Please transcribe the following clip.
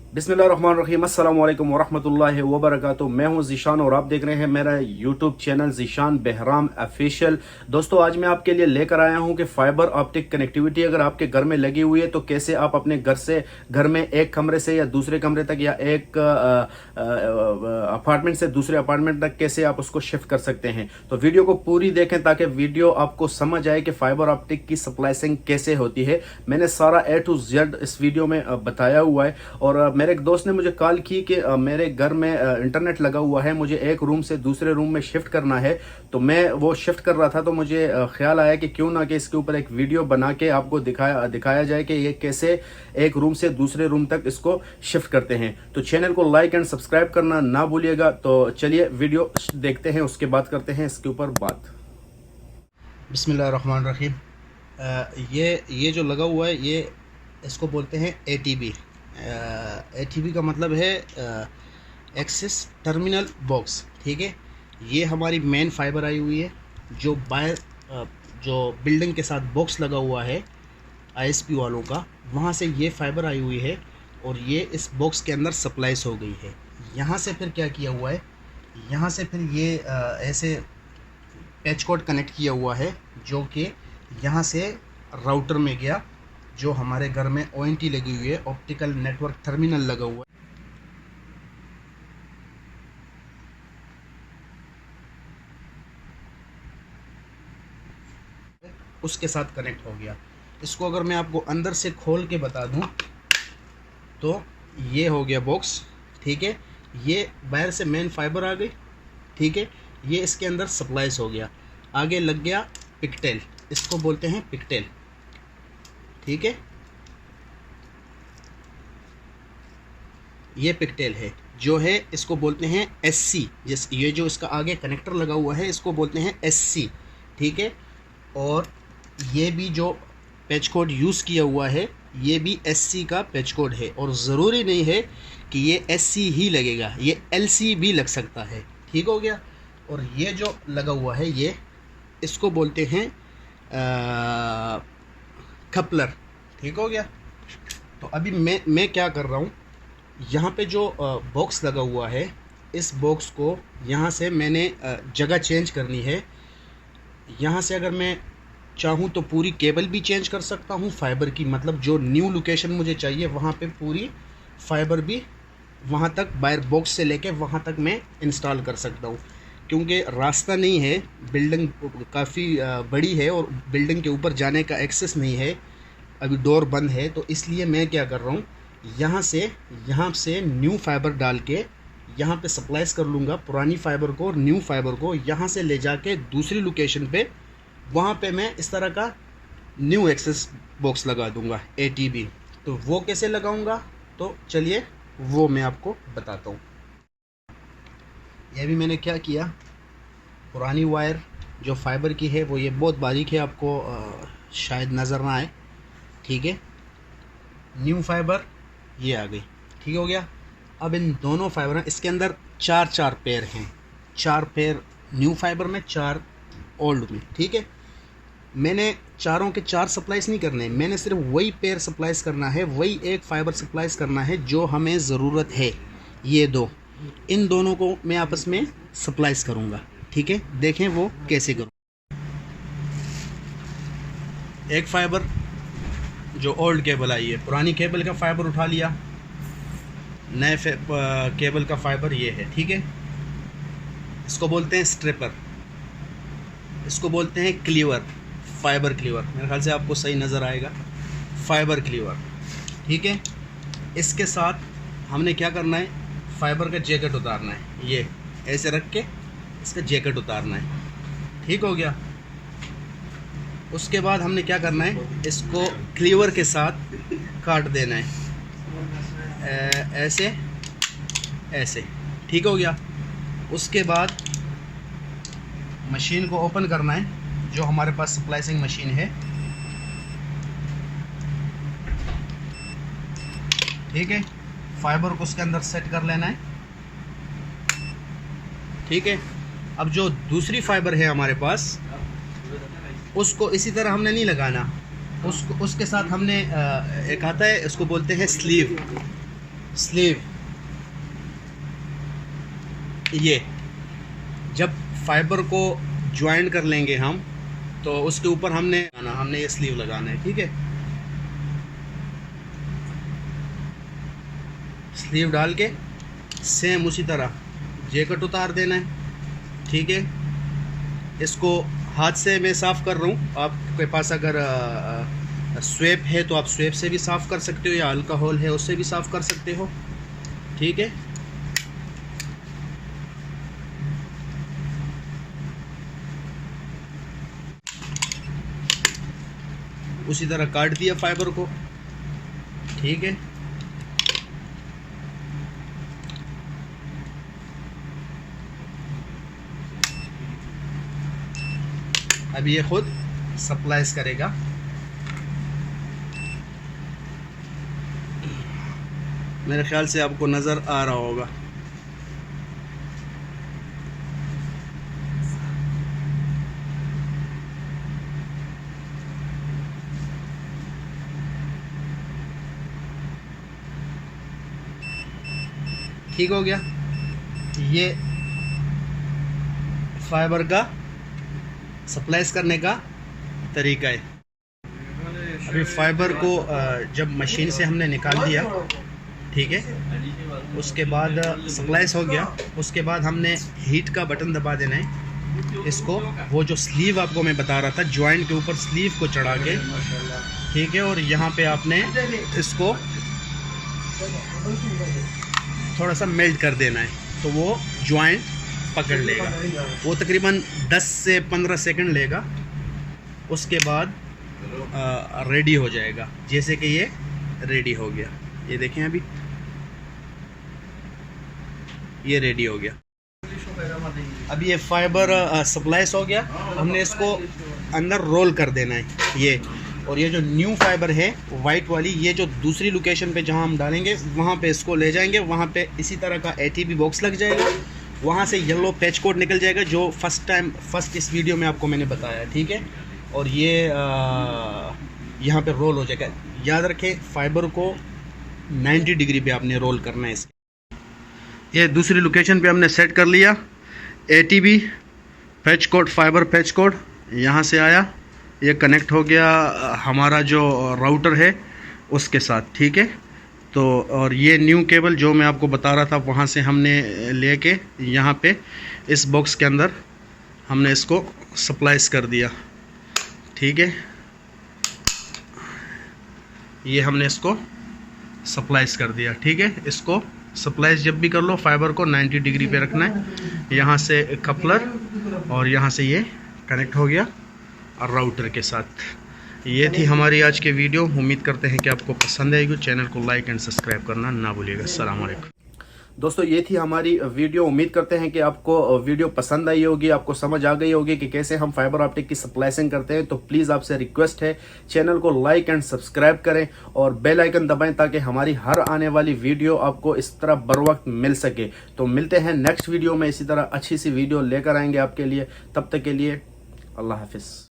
बिस्मिल्लाहिर्रहमानिर्रहीम, अस्सलाम वालेकुम वरहमतुल्लाहि वबरकातुहू। मैं हूं ज़ीशान और आप देख रहे हैं मेरा YouTube channel Zeeshan Bahram official. दोस्तों, आज मैं आपके लिए लेकर आया हूं कि फ़ाइबर ऑप्टिक कनेक्टिविटी अगर आपके घर में लगी हुई है तो कैसे आप अपने घर में एक कमरे से या दूसरे कमरे तक या एक अपार्टमेंट से दूसरे अपार्टमेंट तक कैसे आप उसको शिफ्ट कर सकते हैं। तो वीडियो को पूरी देखें ताकि वीडियो आपको समझ आए कि फ़ाइबर ऑप्टिक की स्प्लाइसिंग कैसे होती है। मैंने सारा A to Z इस वीडियो में बताया हुआ है। और मेरे एक दोस्त ने मुझे कॉल की कि मेरे घर में इंटरनेट लगा हुआ है, मुझे एक रूम से दूसरे रूम में शिफ्ट करना है। तो मैं वो शिफ्ट कर रहा था तो मुझे ख्याल आया कि क्यों ना कि इसके ऊपर एक वीडियो बना के आपको दिखाया जाए कि ये कैसे एक रूम से दूसरे रूम तक इसको शिफ्ट करते हैं। तो चैनल को लाइक एंड सब्सक्राइब करना ना भूलिएगा। तो चलिए वीडियो देखते हैं, उसके बाद करते हैं इसके ऊपर बात। बिस्मिल्लाहिर्रहमानिर्रहीम। ये जो लगा हुआ है ये इसको बोलते हैं ATB। ATB का मतलब है एक्सेस टर्मिनल बॉक्स। ठीक है, ये हमारी मेन फाइबर आई हुई है जो बाहर जो बिल्डिंग के साथ बॉक्स लगा हुआ है ISP वालों का, वहाँ से ये फाइबर आई हुई है और ये इस बॉक्स के अंदर सप्लाइज हो गई है। यहाँ से फिर क्या किया हुआ है, यहाँ से फिर ये ऐसे पैच कोड कनेक्ट किया हुआ है जो कि यहाँ से राउटर में गया, जो हमारे घर में ONT लगी हुई है, ऑप्टिकल नेटवर्क टर्मिनल लगा हुआ है। उसके साथ कनेक्ट हो गया। इसको अगर मैं आपको अंदर से खोल के बता दूं तो ये हो गया बॉक्स। ठीक है, ये बाहर से मेन फाइबर आ गई। ठीक है, ये इसके अंदर सप्लाइज हो गया। आगे लग गया पिकटेल, इसको बोलते हैं पिकटेल। ठीक है, ये पिकटेल है जो है, इसको बोलते हैं SC। ये जो इसका आगे कनेक्टर लगा हुआ है इसको बोलते हैं SC। ठीक है, और ये भी जो पैच कोड यूज़ किया हुआ है ये भी SC का पैच कोड है। और ज़रूरी नहीं है कि ये SC ही लगेगा, ये LC भी लग सकता है। ठीक हो गया। और ये जो लगा हुआ है ये इसको बोलते हैं कपलर। ठीक हो गया। तो अभी मैं क्या कर रहा हूँ, यहाँ पे जो बॉक्स लगा हुआ है इस बॉक्स को यहाँ से मैंने जगह चेंज करनी है। यहाँ से अगर मैं चाहूँ तो पूरी केबल भी चेंज कर सकता हूँ फाइबर की, मतलब जो न्यू लोकेशन मुझे चाहिए वहाँ पे पूरी फाइबर भी वहाँ तक बाहर बॉक्स से लेके वहाँ तक मैं इंस्टॉल कर सकता हूँ। क्योंकि रास्ता नहीं है, बिल्डिंग काफ़ी बड़ी है और बिल्डिंग के ऊपर जाने का एक्सेस नहीं है, अभी डोर बंद है। तो इसलिए मैं क्या कर रहा हूँ, यहाँ से न्यू फाइबर डाल के यहाँ पे सप्लाइज कर लूँगा पुरानी फाइबर को और न्यू फाइबर को यहाँ से ले जाके दूसरी लोकेशन पे, वहाँ पे मैं इस तरह का न्यू एक्सेस बॉक्स लगा दूँगा ATB। तो वो कैसे लगाऊँगा, तो चलिए वो मैं आपको बताता हूँ। यह भी मैंने क्या किया, पुरानी वायर जो फाइबर की है वो ये बहुत बारीक है, आपको शायद नज़र ना आए। ठीक है, न्यू फाइबर ये आ गई। ठीक हो गया। अब इन दोनों फाइबर इसके अंदर चार पेयर हैं, 4 पेयर न्यू फाइबर में, 4 ओल्ड में। ठीक है, मैंने चारों के 4 सप्लाइज नहीं करने, मैंने सिर्फ वही पेयर सप्लाइज करना है, वही एक फाइबर सप्लाइज करना है जो हमें ज़रूरत है। ये दो, इन दोनों को मैं आपस में सप्लाइज करूँगा। ठीक है, देखें वो कैसे करूँ। एक फाइबर जो ओल्ड केबल आई है, पुरानी केबल का फाइबर उठा लिया, नए केबल का फाइबर ये है। ठीक है, इसको बोलते हैं स्ट्रिपर, इसको बोलते हैं क्लीवर, फाइबर क्लीवर। मेरे ख्याल से आपको सही नज़र आएगा, फाइबर क्लीवर। ठीक है, इसके साथ हमने क्या करना है, फाइबर का जैकेट उतारना है, ये ऐसे रख के इसका जैकेट उतारना है। ठीक हो गया। उसके बाद हमने क्या करना है, इसको क्लीवर के साथ काट देना है, ऐसे ऐसे। ठीक हो गया। उसके बाद मशीन को ओपन करना है, जो हमारे पास स्प्लाइसिंग मशीन है। ठीक है, फाइबर को उसके अंदर सेट कर लेना है। ठीक है, अब जो दूसरी फाइबर है हमारे पास उसको इसी तरह हमने नहीं लगाना, उसके साथ हमने एक आता है, इसको बोलते हैं स्लीव। स्लीव, ये जब फाइबर को ज्वाइन कर लेंगे हम तो उसके ऊपर हमने ये स्लीव लगाना है। ठीक है, स्लीव डाल के सेम उसी तरह जैकेट उतार देना है। ठीक है, इसको हाथ से मैं साफ़ कर रहा हूँ। आपके पास अगर स्वेप है तो आप स्वेप से भी साफ़ कर सकते हो, या अल्कोहल है उससे भी साफ़ कर सकते हो। ठीक है, उसी तरह काट दिया फाइबर को। ठीक है, अब ये खुद सप्लाइज करेगा। मेरे ख्याल से आपको नज़र आ रहा होगा। ठीक हो गया, ये फाइबर का सप्लाइज करने का तरीका है। अभी फाइबर को जब मशीन से हमने निकाल दिया, ठीक है, उसके बाद सप्लाइज हो गया। उसके बाद हमने हीट का बटन दबा देना है। इसको वो जो स्लीव आपको मैं बता रहा था, जॉइंट के ऊपर स्लीव को चढ़ा के, ठीक है, और यहाँ पे आपने इसको थोड़ा सा मेल्ट कर देना है तो वो जॉइंट पकड़ लेगा। वो तकरीबन 10 से 15 सेकंड लेगा। उसके बाद रेडी हो जाएगा। जैसे कि ये रेडी हो गया, ये देखें, अभी ये रेडी हो गया। अब ये फाइबर सप्लाइज हो गया। हमने इसको अंदर रोल कर देना है ये। और ये जो न्यू फाइबर है वाइट वाली, ये जो दूसरी लोकेशन पे जहाँ हम डालेंगे वहाँ पे इसको ले जाएंगे। वहाँ पे इसी तरह का ATP बॉक्स लग जाएगा। वहाँ से येलो पैच कोड निकल जाएगा जो फर्स्ट इस वीडियो में आपको मैंने बताया। ठीक है, और ये यहाँ पे रोल हो जाएगा। याद रखें, फाइबर को 90 डिग्री पे आपने रोल करना है। इसके ये दूसरी लोकेशन पे हमने सेट कर लिया। ATP patch code, fibre patch code यहाँ से आया, ये कनेक्ट हो गया हमारा जो राउटर है उसके साथ। ठीक है, तो और ये न्यू केबल जो मैं आपको बता रहा था वहाँ से हमने लेके यहाँ पे इस बॉक्स के अंदर हमने इसको सप्लाइज कर दिया। ठीक है, ये हमने इसको सप्लाइज कर दिया। ठीक है, इसको सप्लाइज जब भी कर लो, फाइबर को 90 डिग्री पे रखना है। यहाँ से कपलर और यहाँ से ये कनेक्ट हो गया राउटर के साथ। ये थी हमारी आज की वीडियो। उम्मीद करते हैं कि आपको पसंद आएगी। चैनल को लाइक एंड सब्सक्राइब करना ना भूलिएगा। अस्सलाम वालेकुम। दोस्तों, ये थी हमारी वीडियो। उम्मीद करते हैं कि आपको वीडियो पसंद आई होगी, आपको समझ आ गई होगी कि कैसे हम फाइबर ऑप्टिक की सप्लाइसिंग करते हैं। तो प्लीज़ आपसे रिक्वेस्ट है, चैनल को लाइक एंड सब्सक्राइब करें और बेल आइकन दबाएं ताकि हमारी हर आने वाली वीडियो आपको इस तरह बर वक्त मिल सके। तो मिलते हैं नेक्स्ट वीडियो में, इसी तरह अच्छी सी वीडियो लेकर आएंगे आपके लिए। तब तक के लिए अल्लाह हाफिज़।